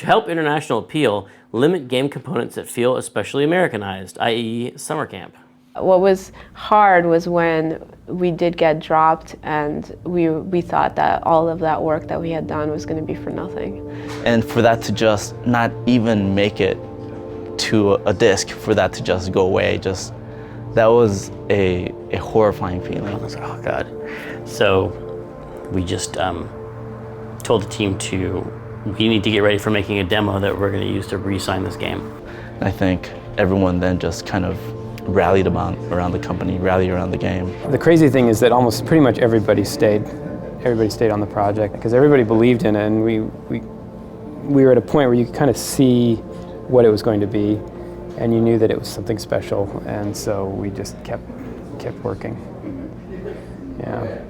To help international appeal, limit game components that feel especially Americanized, i.e. summer camp. What was hard was when we did get dropped and we thought that all of that work that we had done was going to be for nothing. And for that to just not even make it to a disc, for that to just go away, that was a horrifying feeling. I was like, oh God. So we just told the team we need to get ready for making a demo that we're going to use to re-sign this game. I think everyone then just kind of rallied around the company, rallied around the game. The crazy thing is that almost pretty much everybody stayed on the project because everybody believed in it, and we were at a point where you could kind of see what it was going to be, and you knew that it was something special, and so we just kept working. Yeah.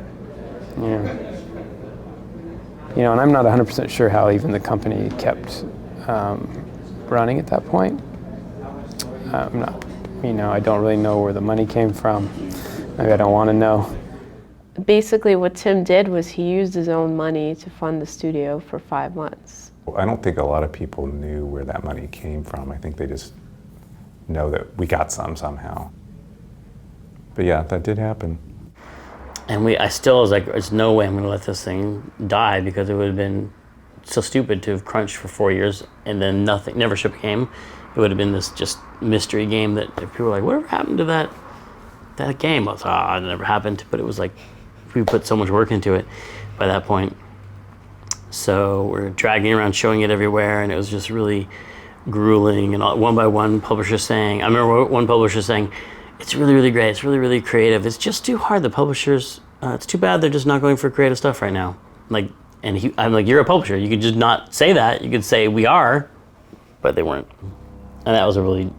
You know, and I'm not 100% sure how even the company kept running at that point. I'm not. I don't really know where the money came from. Maybe I don't want to know. Basically what Tim did was he used his own money to fund the studio for 5 months. I don't think a lot of people knew where that money came from. I think they just know that we got some somehow. But yeah, that did happen. And I still was like, there's no way I'm going to let this thing die, because it would have been so stupid to have crunched for 4 years and then nothing, never ship a game. It would have been this just mystery game that people were like, whatever happened to that game? I was like, it never happened. But it was like, we put so much work into it by that point. So we're dragging around, showing it everywhere, and it was just really grueling. And one by one, publishers saying, I remember one publisher saying, it's really, really great. It's really, really creative. It's just too hard. The publishers, it's too bad they're just not going for creative stuff right now. I'm like, you're a publisher. You could just not say that. You could say we are, but they weren't. And that was a really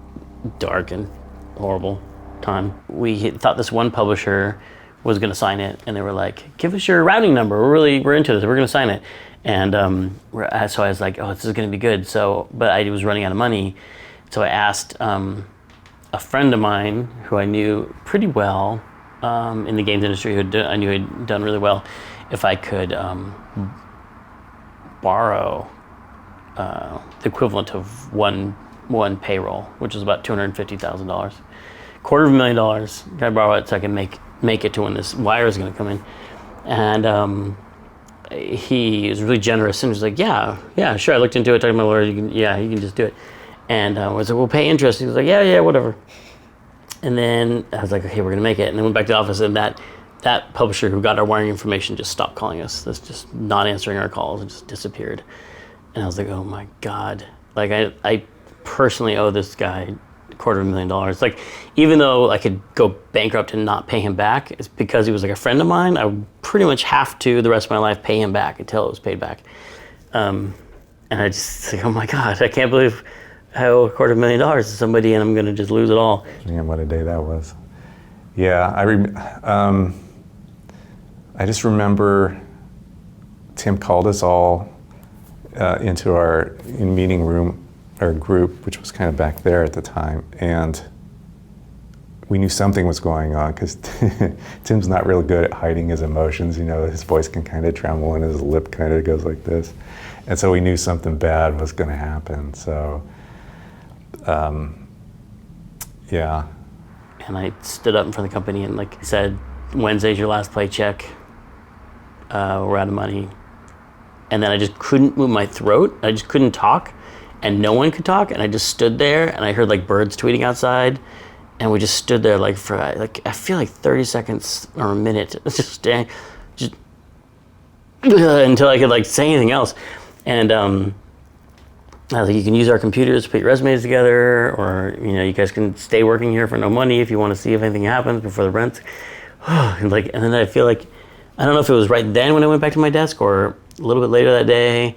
dark and horrible time. We thought this one publisher was going to sign it, and they were like, give us your routing number. We're into this. We're going to sign it. And so I was like, oh, this is going to be good. But I was running out of money. So I asked a friend of mine who I knew pretty well in the games industry, I knew had done really well, if I could borrow the equivalent of one payroll, which is about $250,000. $250,000. Can I borrow it so I can make it to when this wire is going to come in? And he was really generous and was like, yeah, sure. I looked into it, talked to my lawyer. You can just do it. And I was like, we'll pay interest. He was like, yeah, whatever. And then I was like, okay, we're going to make it. And then went back to the office, and that publisher who got our wiring information just stopped calling us. That's just not answering our calls and just disappeared. And I was like, oh my God. Like I personally owe this guy $250,000. Like, even though I could go bankrupt and not pay him back, it's because he was like a friend of mine. I would pretty much have to the rest of my life pay him back until it was paid back. And I just like, oh my God, I can't believe I owe $250,000 to somebody and I'm gonna just lose it all. Man, what a day that was. Yeah, I just remember Tim called us all into our meeting room, our group, which was kind of back there at the time, and we knew something was going on because Tim's not real good at hiding his emotions. His voice can kind of tremble and his lip kind of goes like this. And so we knew something bad was going to happen. So, yeah. And I stood up in front of the company and said, Wednesday's your last paycheck. We're out of money. And then I just couldn't move my throat. I just couldn't talk, and no one could talk. And I just stood there, and I heard birds tweeting outside. And we just stood there for I feel like 30 seconds or a minute, just standing, until I could say anything else. And I was like, you can use our computers to put your resumes together, or you guys can stay working here for no money if you want to see if anything happens before the rent. And then I feel like, I don't know if it was right then when I went back to my desk or a little bit later that day.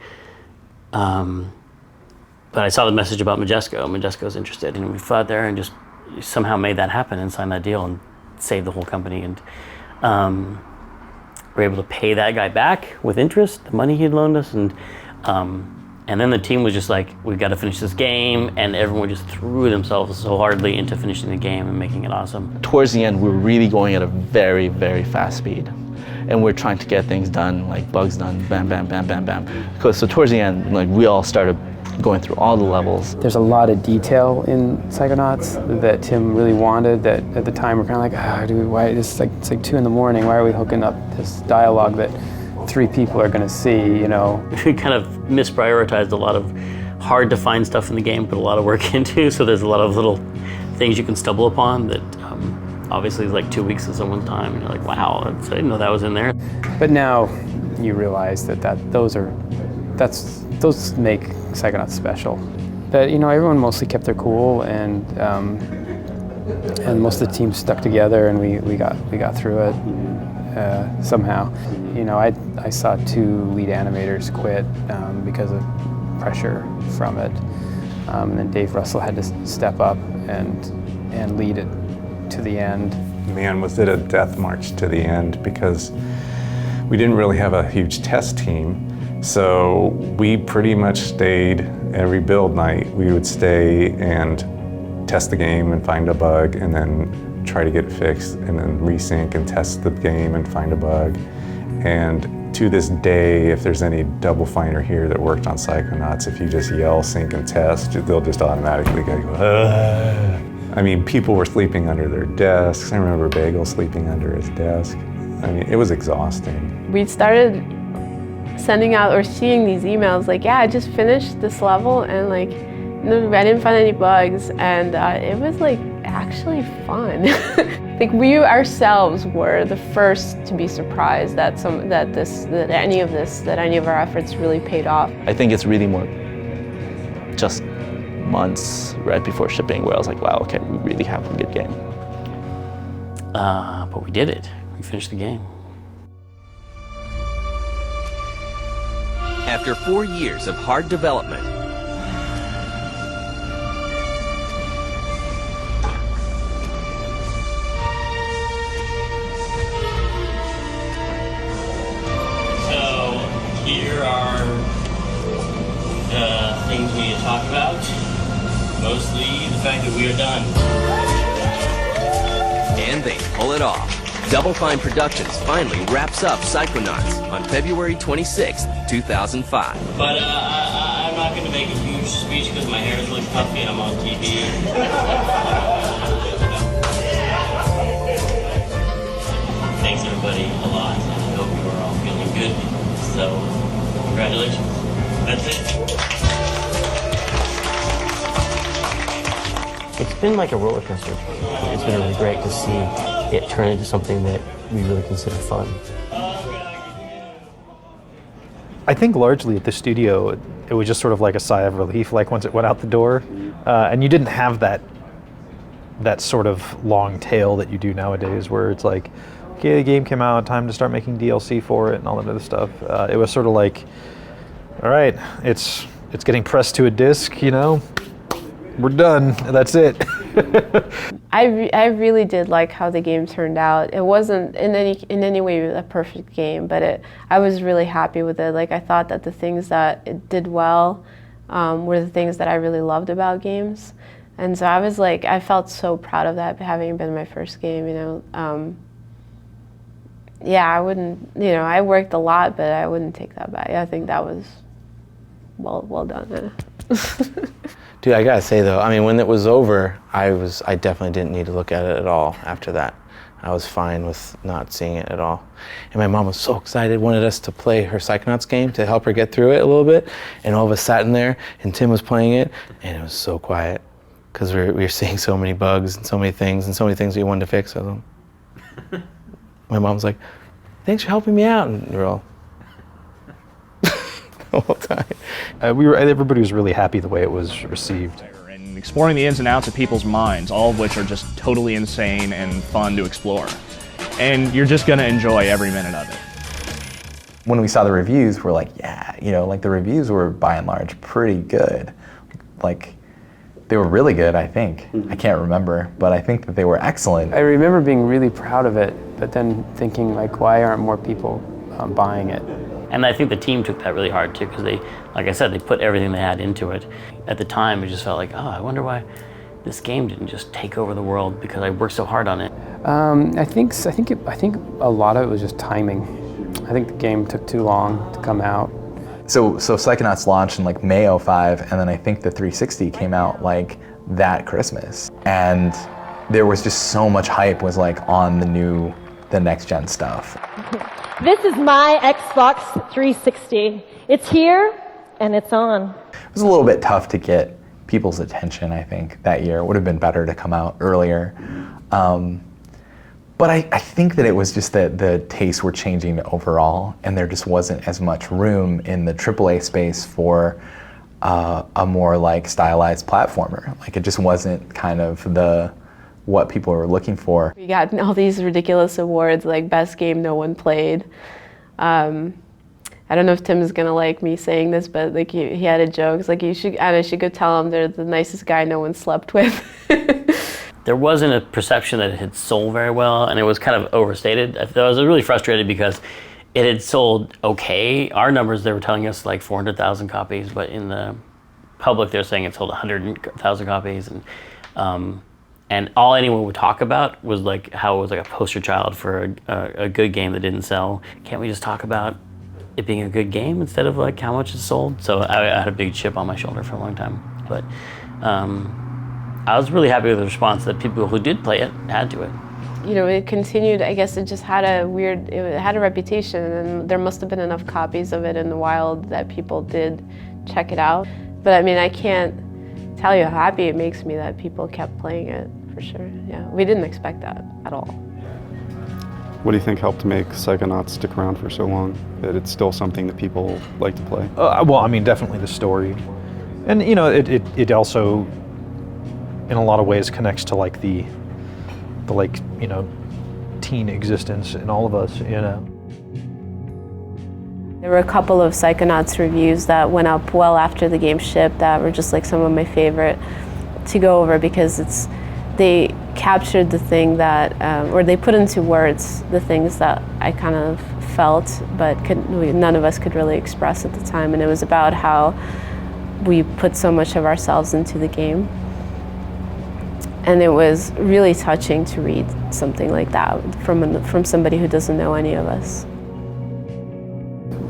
But I saw the message about Majesco. Majesco's interested, and we flew out there and just somehow made that happen and signed that deal and saved the whole company. And we were able to pay that guy back with interest, the money he had loaned us. And then the team was just like, we've got to finish this game. And everyone just threw themselves so hardly into finishing the game and making it awesome. Towards the end, we were really going at a very, very fast speed. And we're trying to get things done, bugs done, bam, bam, bam, bam, bam. So towards the end, we all started going through all the levels. There's a lot of detail in Psychonauts that Tim really wanted that at the time we're kind of like, why, it's like 2 in the morning, why are we hooking up this dialogue that 3 people are gonna see, you know? We kind of misprioritized a lot of hard to find stuff in the game, put a lot of work into, so there's a lot of little things you can stumble upon that obviously is like 2 weeks of someone's time, and you're like, wow, I didn't know that was in there. But now you realize that those make Psychonauts special. That, you know, everyone mostly kept their cool, and most of the team stuck together, and we got through it somehow. You know, I saw 2 lead animators quit because of pressure from it, and then Dave Russell had to step up and lead it to the end. Man, was it a death march to the end, because we didn't really have a huge test team. So we pretty much stayed every build night. We would stay and test the game and find a bug, and then try to get it fixed, and then resync and test the game and find a bug. And to this day, if there's any Double Finer here that worked on Psychonauts, if you just yell, sync, and test, they'll just automatically go, ah. I mean, people were sleeping under their desks. I remember Bagel sleeping under his desk. I mean, it was exhausting. We started sending out or seeing these emails like, yeah, I just finished this level and like, no, I didn't find any bugs, and it was like actually fun. I think we ourselves were the first to be surprised that any of our efforts really paid off. I think it's really more just months right before shipping where I was like, wow, okay, we really have a good game. But we did it. We finished the game. After 4 years of hard development, So here are the things we need to talk about. Mostly the fact that we are done. and they pull it off. Double Fine Productions finally wraps up Psychonauts on February 26, 2005. But I'm not going to make a huge speech because my hair is really puffy and I'm on TV. Thanks everybody a lot. I hope you are all feeling good. So, congratulations. That's it. It's been like a roller coaster. It's been really great to see it turn into something that we really consider fun. I think largely at the studio, it was just sort of like a sigh of relief, like once it went out the door, and you didn't have that sort of long tail that you do nowadays, where it's like, okay, the game came out, time to start making DLC for it and all that other stuff. It was sort of like, all right, it's getting pressed to a disc, you know, we're done, that's it. I really did like how the game turned out. It wasn't in any way a perfect game, but I was really happy with it. Like, I thought that the things that it did well were the things that I really loved about games. And so I was like, I felt so proud of that, having been my first game, you know. Yeah, I wouldn't, you know, I worked a lot, but I wouldn't take that back. I think that was well done. Dude, I gotta say though, I mean, when it was over, I definitely didn't need to look at it at all after that. I was fine with not seeing it at all. And my mom was so excited, wanted us to play her Psychonauts game to help her get through it a little bit. And all of us sat in there, and Tim was playing it, and it was so quiet, because we were seeing so many bugs and so many things we wanted to fix with them. My mom's like, thanks for helping me out, and we were all, the whole time. Everybody was really happy the way it was received. And exploring the ins and outs of people's minds, all of which are just totally insane and fun to explore. And you're just gonna enjoy every minute of it. When we saw the reviews, we're like, yeah, you know, like the reviews were by and large pretty good. Like, they were really good, I think. I can't remember, but I think that they were excellent. I remember being really proud of it, but then thinking, like, why aren't more people buying it? And I think the team took that really hard too, because they, like I said, they put everything they had into it. At the time, it just felt like, oh, I wonder why this game didn't just take over the world because I worked so hard on it. I think a lot of it was just timing. I think the game took too long to come out. So Psychonauts launched in like May '05, and then I think the 360 came out like that Christmas. And there was just so much hype was like on the next gen stuff. This is my Xbox 360. It's here and it's on. It was a little bit tough to get people's attention, I think, that year. It would have been better to come out earlier. But I think that it was just that the tastes were changing overall, and there just wasn't as much room in the AAA space for a more like stylized platformer. Like it just wasn't kind of what people were looking for. We got all these ridiculous awards like best game no one played. I don't know if Tim is gonna like me saying this, but like he had a joke. It's like Anna should go tell him they're the nicest guy no one slept with. There wasn't a perception that it had sold very well, and it was kind of overstated. I was really frustrated because it had sold okay. Our numbers, they were telling us like 400,000 copies, but in the public, they're saying it sold 100,000 copies, and all anyone would talk about was like how it was like a poster child for a good game that didn't sell. Can't we just talk about it being a good game instead of like how much it sold? So I had a big chip on my shoulder for a long time, but. I was really happy with the response that people who did play it had to it. You know, it continued, I guess it just had it had a reputation, and there must have been enough copies of it in the wild that people did check it out. But I mean, I can't tell you how happy it makes me that people kept playing it, for sure. Yeah, we didn't expect that at all. What do you think helped make Psychonauts stick around for so long, that it's still something that people like to play? Well, I mean, definitely the story. And, you know, it also, in a lot of ways, connects to like the like, you know, teen existence in all of us, you know. There were a couple of Psychonauts reviews that went up well after the game shipped that were just like some of my favorite to go over, because they captured the thing that, or they put into words the things that I kind of felt, but none of us could really express at the time. And it was about how we put so much of ourselves into the game. And it was really touching to read something like that from somebody who doesn't know any of us.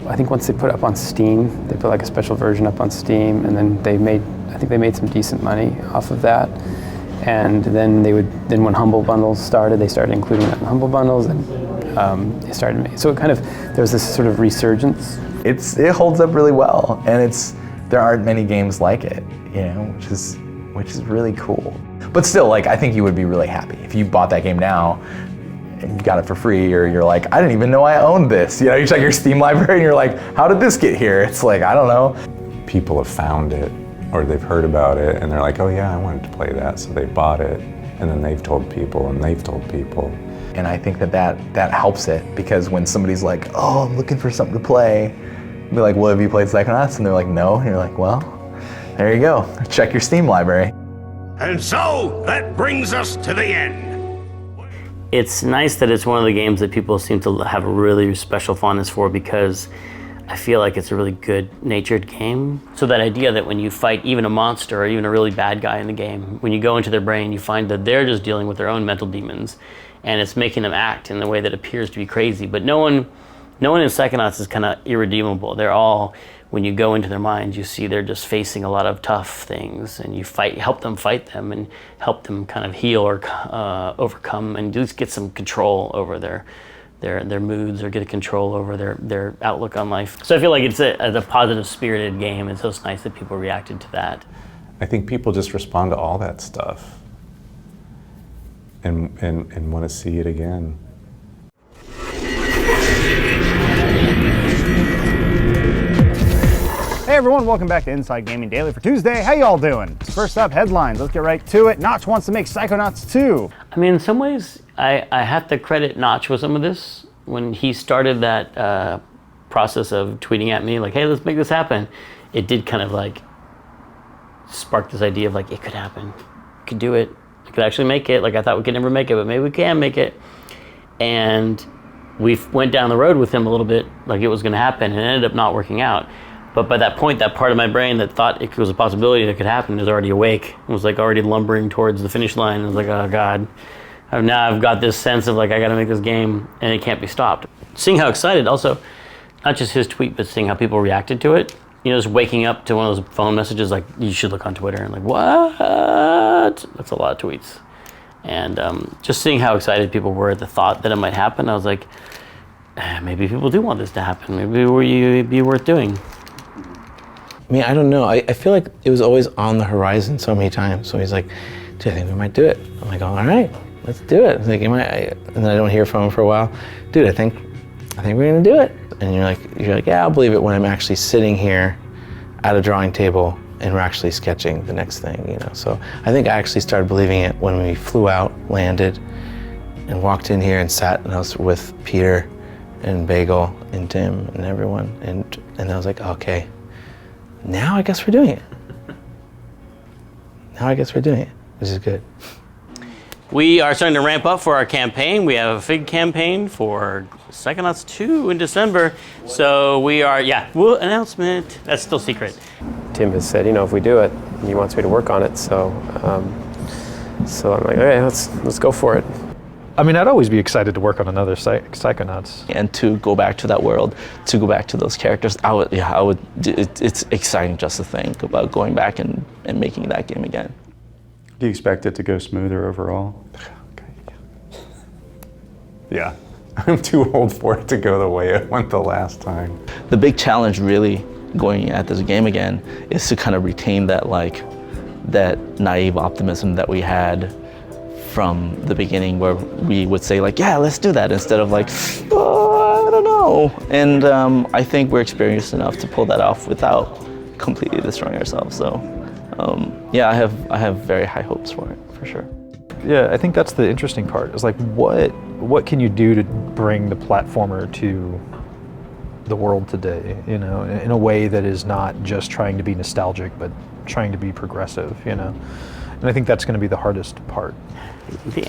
I think once they put it up on Steam, they put like a special version up on Steam, and then I think they made some decent money off of that. And then when Humble Bundles started, they started including that in Humble Bundles, and they started, so there was this sort of resurgence. It holds up really well, and there aren't many games like it, you know, which is really cool. But still, like, I think you would be really happy if you bought that game now and you got it for free, or you're like, I didn't even know I owned this. You know, you check your Steam library and you're like, how did this get here? It's like, I don't know. People have found it, or they've heard about it, and they're like, oh yeah, I wanted to play that, so they bought it, and then they've told people, and they've told people. And I think that helps it, because when somebody's like, oh, I'm looking for something to play, be like, well, have you played Psychonauts? And they're like, no. And you're like, well, there you go. Check your Steam library. And so, that brings us to the end. It's nice that it's one of the games that people seem to have a really special fondness for, because I feel like it's a really good-natured game. So that idea that when you fight even a monster or even a really bad guy in the game, when you go into their brain, you find that they're just dealing with their own mental demons, and it's making them act in a way that appears to be crazy. But no one in Psychonauts is kind of irredeemable. They're all, when you go into their minds, you see they're just facing a lot of tough things, and you help them fight them, and help them kind of heal or overcome, and just get some control over their moods, or get a control over their outlook on life. So I feel like it's a positive spirited game, and so it's nice that people reacted to that. I think people just respond to all that stuff and want to see it again. Hey everyone, welcome back to Inside Gaming Daily for Tuesday. How y'all doing? First up, headlines. Let's get right to it. Notch wants to make Psychonauts 2. I mean, in some ways, I have to credit Notch with some of this. When he started that process of tweeting at me, like, hey, let's make this happen, it did kind of like spark this idea of like, it could happen. We could do it. We could actually make it. Like, I thought we could never make it, but maybe we can make it. And we went down the road with him a little bit, like it was going to happen, and it ended up not working out. But by that point, that part of my brain that thought it was a possibility that it could happen is already awake. It was like already lumbering towards the finish line. It was like, oh God. Now I've got this sense of like, I got to make this game, and it can't be stopped. Seeing how excited, also, not just his tweet, but seeing how people reacted to it. You know, just waking up to one of those phone messages like, you should look on Twitter, and like, what? That's a lot of tweets. And just seeing how excited people were at the thought that it might happen, I was like, maybe people do want this to happen. Maybe it would be worth doing. I mean, I don't know. I feel like it was always on the horizon so many times. So he's like, dude, I think we might do it. I'm like, all right, let's do it. He's like, and then I don't hear from him for a while. Dude, I think we're gonna do it. And you're like, yeah, I'll believe it when I'm actually sitting here at a drawing table and we're actually sketching the next thing, you know. So I think I actually started believing it when we flew out, landed, and walked in here and sat, and I was with Peter and Bagel and Tim and everyone, and I was like, okay, now I guess we're doing it. Which is good. We are starting to ramp up for our campaign. We have a big campaign for Psychonauts 2 in December. So we are, announcement. That's still secret. Tim has said, you know, if we do it, he wants me to work on it. So I'm like, all right, let's go for it. I mean, I'd always be excited to work on another Psychonauts. And to go back to that world, to go back to those characters, it's exciting just to think about going back and making that game again. Do you expect it to go smoother overall? Yeah, I'm too old for it to go the way it went the last time. The big challenge really going at this game again is to kind of retain that naive optimism that we had from the beginning, where we would say like, yeah, let's do that, instead of like, oh, I don't know. And I think we're experienced enough to pull that off without completely destroying ourselves. So yeah, I have very high hopes for it, for sure. Yeah, I think that's the interesting part, is like, what can you do to bring the platformer to the world today, you know, in a way that is not just trying to be nostalgic, but trying to be progressive, you know? And I think that's going to be the hardest part.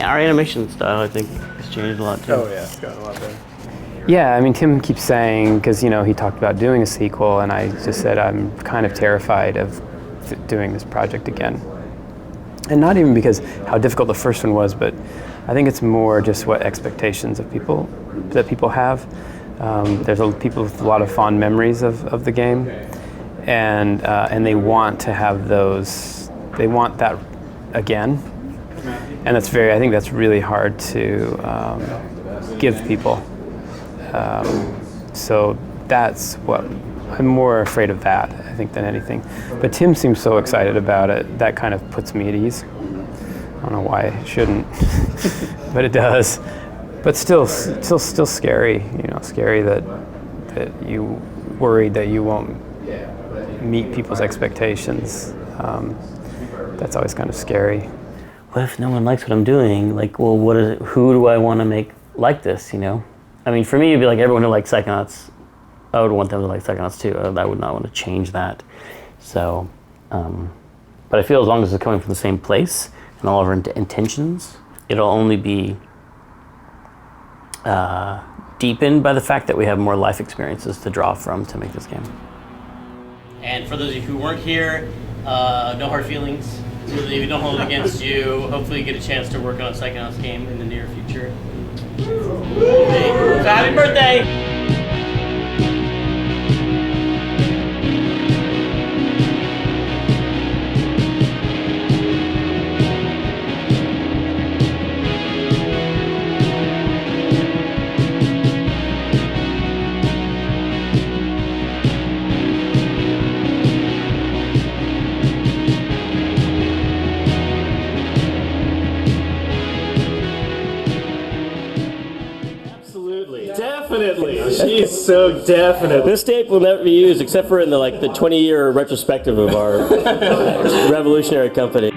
Our animation style, I think, has changed a lot too. Oh yeah, it's gotten a lot better. Yeah, I mean, Tim keeps saying, because, you know, he talked about doing a sequel, and I just said I'm kind of terrified of doing this project again. And not even because how difficult the first one was, but I think it's more just what expectations of people have. There's people with a lot of fond memories of the game, and they want to have those. They want that again, and I think that's really hard to give people. So that's what I'm more afraid of, that I think, than anything. But Tim seems so excited about it. That kind of puts me at ease. I don't know why it shouldn't, but it does. But still scary. You know, scary that you worried that you won't meet people's expectations. That's always kind of scary. What if no one likes what I'm doing? Like, well, who do I want to make like this, you know? I mean, for me, it'd be like everyone who likes Psychonauts, I would want them to like Psychonauts too. I would not want to change that. So, but I feel as long as it's coming from the same place and all of our intentions, it'll only be deepened by the fact that we have more life experiences to draw from to make this game. And for those of you who weren't here, no hard feelings. We don't hold it against you. Hopefully you get a chance to work on a Psychonauts game in the near future. So happy birthday! Definitely. She's so definite. This tape will never be used except for in the 20-year retrospective of our revolutionary company.